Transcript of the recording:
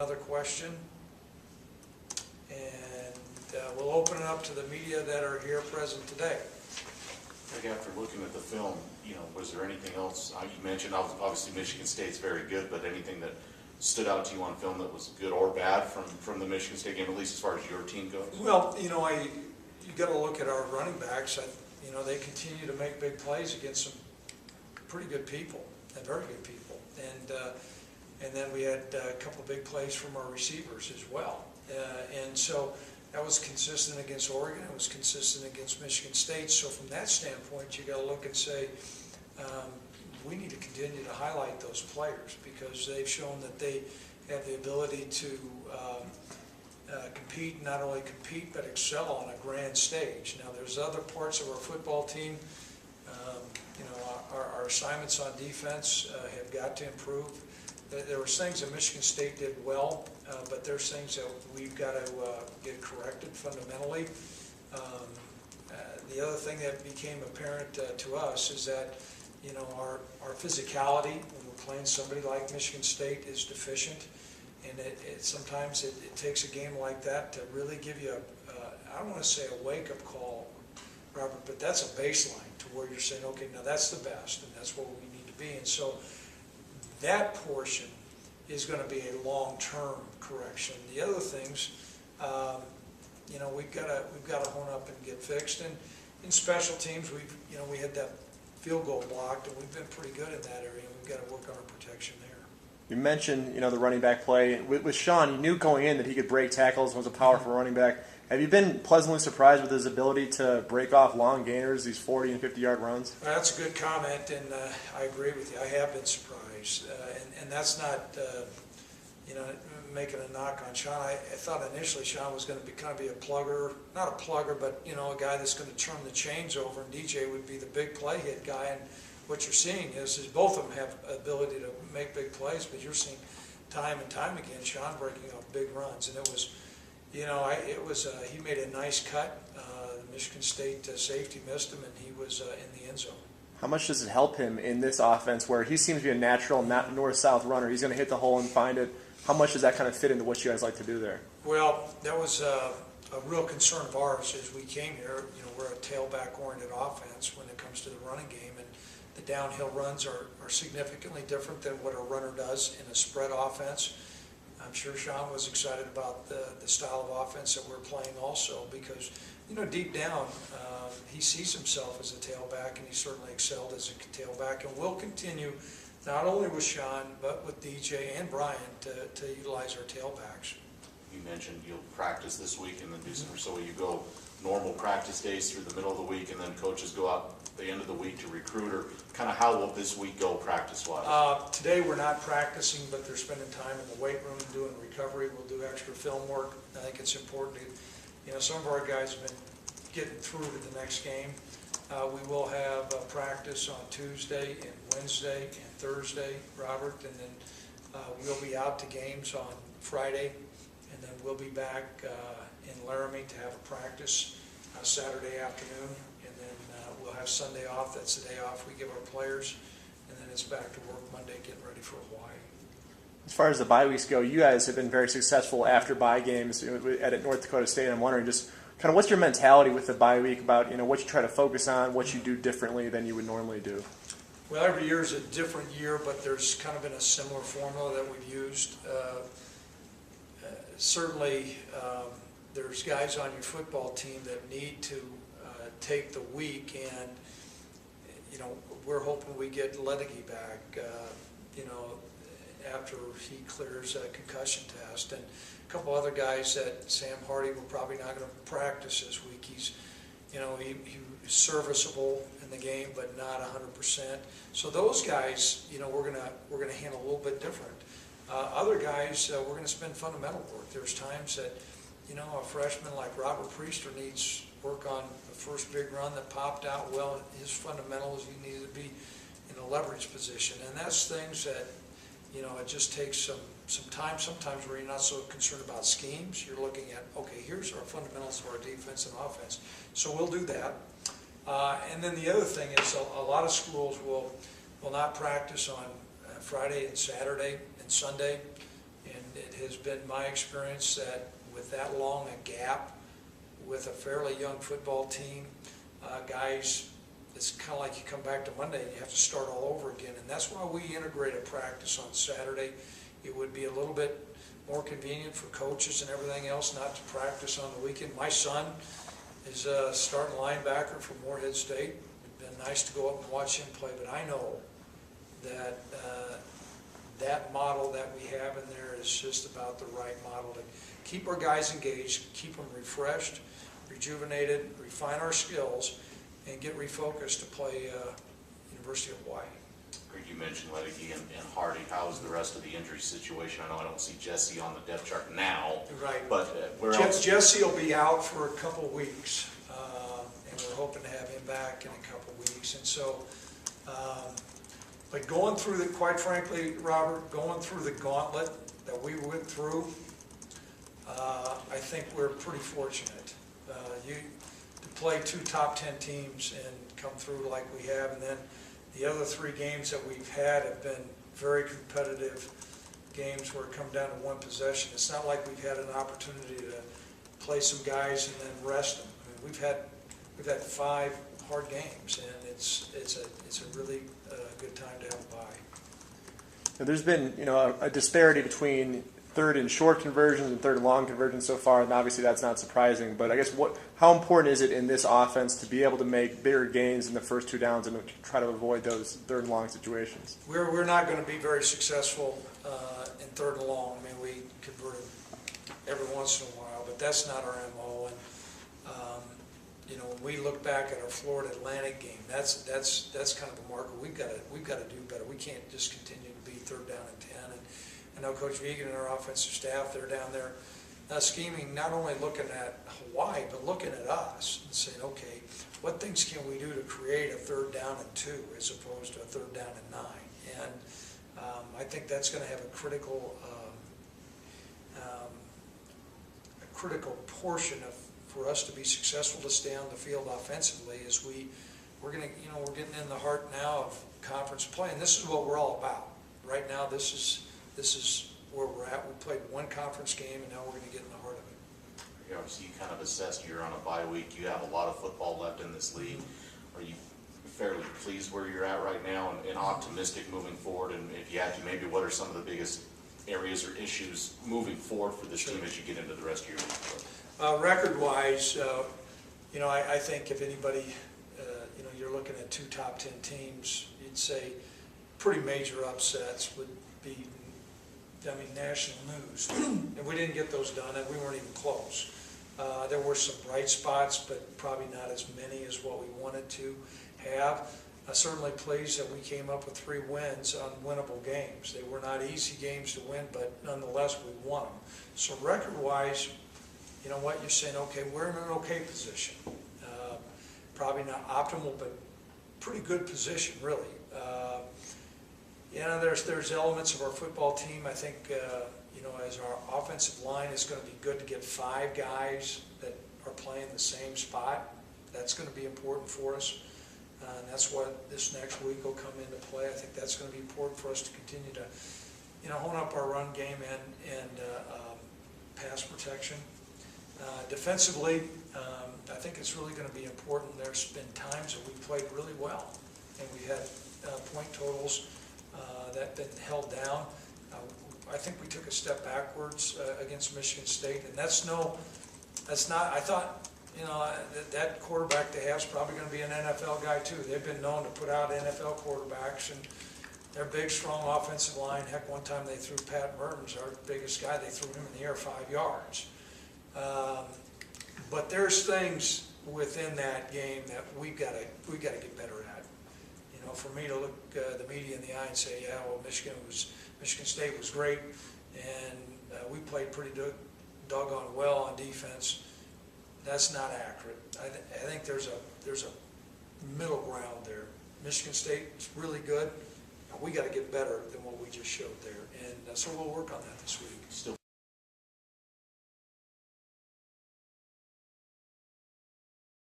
Another question, and we'll open it up to the media that are here present today. Craig, after looking at the film, was there anything else? You mentioned obviously Michigan State's very good, but anything that stood out to you on film that was good or bad from the Michigan State game, at least as far as your team goes? Well, you got to look at our running backs. They continue to make big plays against some pretty good people and very good people, and then we had a couple of big plays from our receivers as well. And so that was consistent against Oregon. It was consistent against Michigan State. So from that standpoint, you got to look and say, we need to continue to highlight those players because they've shown that they have the ability to compete, not only compete, but excel on a grand stage. Now, there's other parts of our football team. Our assignments on defense have got to improve. There were things that Michigan State did well, but there's things that we've got to get corrected fundamentally. The other thing that became apparent to us is that our physicality when we're playing somebody like Michigan State is deficient, and sometimes it takes a game like that to really give you I don't want to say a wake-up call, Robert, but that's a baseline to where you're saying, okay, now that's the best, and that's what we need to be. And so that portion is going to be a long-term correction. The other things, we've got to hone up and get fixed. And in special teams, we had that field goal blocked, and we've been pretty good in that area. And we've got to work on our protection there. You mentioned the running back play with Sean. You knew going in that he could break tackles and was a powerful running back. Have you been pleasantly surprised with his ability to break off long gainers, these 40 and 50-yard runs? That's a good comment, and I agree with you. I have been surprised, and that's not making a knock on Sean. I thought initially Sean was going to be a plugger, not a plugger, but a guy that's going to turn the chains over, and DJ would be the big play hit guy. And what you're seeing is both of them have ability to make big plays, but you're seeing time and time again Sean breaking off big runs, and it was. He made a nice cut. The Michigan State safety missed him, and he was in the end zone. How much does it help him in this offense where he seems to be a natural north-south runner? He's going to hit the hole and find it. How much does that kind of fit into what you guys like to do there? Well, that was a real concern of ours as we came here. We're a tailback-oriented offense when it comes to the running game, and the downhill runs are significantly different than what a runner does in a spread offense. I'm sure Sean was excited about the style of offense that we're playing also because, deep down, he sees himself as a tailback, and he certainly excelled as a tailback, and will continue not only with Sean but with DJ and Brian to utilize our tailbacks. You mentioned you'll practice this week and then do some, so you go normal practice days through the middle of the week, and then coaches go out the end of the week to recruit, or kind of how will this week go practice-wise? Today we're not practicing, but they're spending time in the weight room doing recovery. We'll do extra film work. I think it's important to, some of our guys have been getting through to the next game. We will have practice on Tuesday and Wednesday and Thursday, Robert, and then we'll be out to games on Friday, and then we'll be back in Laramie to have a practice Saturday afternoon, and then we'll have Sunday off. That's the day off we give our players, and then it's back to work Monday getting ready for Hawaii. As far as the bye weeks go, you guys have been very successful after bye games at North Dakota State. I'm wondering just kind of what's your mentality with the bye week about what you try to focus on, what you do differently than you would normally do? Well, every year is a different year, but there's kind of been a similar formula that we've used. Certainly, there's guys on your football team that need to take the week, and we're hoping we get Ledecky back. After he clears a concussion test, and a couple other guys that Sam Hardy will probably not going to practice this week. He's he's serviceable in the game, but not 100%. So those guys, we're gonna handle a little bit different. Other guys, we're going to spend fundamental work. There's times that a freshman like Robert Priester needs work on the first big run that popped out well. His fundamentals, he needed to be in a leverage position, and that's things that it just takes some time. Sometimes where you're not so concerned about schemes, you're looking at, okay, here's our fundamentals of our defense and offense. So we'll do that. And then the other thing is a lot of schools will not practice on Friday and Saturday and Sunday. And it has been my experience that with that long a gap, with a fairly young football team, guys, it's kind of like you come back to Monday and you have to start all over again. And that's why we integrate a practice on Saturday. It would be a little bit more convenient for coaches and everything else not to practice on the weekend. My son is a starting linebacker for Morehead State. It'd been nice to go up and watch him play, but I know that that model that we have in there is just about the right model to keep our guys engaged, keep them refreshed, rejuvenated, refine our skills, and get refocused to play University of Hawaii. Greg, you mentioned Ledecky and Hardy. How's the rest of the injury situation? I know I don't see Jesse on the depth chart now. Right. But where else? Jesse will be out for a couple weeks, and we're hoping to have him back in a couple weeks. And so, but going through the, quite frankly, Robert, going through the gauntlet that we went through, I think we're pretty fortunate. To play 2 top 10 teams and come through like we have, and then the other 3 games that we've had have been very competitive games where it come down to 1 possession. It's not like we've had an opportunity to play some guys and then rest them. I mean, we've had 5 hard games, and it's a really good time to have a bye. Now, there's been a disparity between third and short conversions and third and long conversions so far, and obviously that's not surprising. But I guess how important is it in this offense to be able to make bigger gains in the first 2 downs and to try to avoid those third and long situations? We're not going to be very successful in third and long. I mean, we convert every once in a while, but that's not our MO. And when we look back at our Florida Atlantic game, that's kind of a marker. We've got to do better. We can't just continue to be third down and 10. And I know Coach Vegan and our offensive staff, they're down there scheming, not only looking at Hawaii, but looking at us and saying, okay, what things can we do to create a third down and 2 as opposed to a third down and 9? And I think that's going to have a critical portion for us to be successful to stay on the field offensively. As we're getting in the heart now of conference play, and this is what we're all about right now. This is where we're at. We played 1 conference game, and now we're going to get in the heart of it. Obviously, you kind of assessed you're on a bye week. You have a lot of football left in this league. Are you fairly pleased where you're at right now and optimistic moving forward? And if you had to, maybe what are some of the biggest areas or issues moving forward for this team as you get into the rest of your league? Record-wise, I think if anybody, you're looking at 2 top 10 teams, you'd say pretty major upsets would be, national news. And we didn't get those done, and we weren't even close. There were some bright spots, but probably not as many as what we wanted to have. Certainly pleased that we came up with 3 wins on winnable games. They were not easy games to win, but nonetheless we won them. So record-wise, you know what, you're saying, okay, we're in an okay position. Probably not optimal, but pretty good position, really. There's elements of our football team. I think, as our offensive line, it's going to be good to get 5 guys that are playing the same spot. That's going to be important for us. And that's what this next week will come into play. I think that's going to be important for us to continue to, hone up our run game and pass protection. Defensively, I think it's really going to be important. There's been times that we played really well, and we had point totals that have been held down. I think we took a step backwards against Michigan State, and that's not, I thought, that quarterback they have is probably going to be an NFL guy too. They've been known to put out NFL quarterbacks, and they're big, strong offensive line. Heck, one time they threw Pat Mertens, our biggest guy, they threw him in the air 5 yards. But there's things within that game that we've got to get better at. For me to look the media in the eye and say, yeah, well, Michigan State was great, and we played pretty doggone well on defense. That's not accurate. I think there's a middle ground there. Michigan State is really good. We got to get better than what we just showed there, and so we'll work on that this week. Still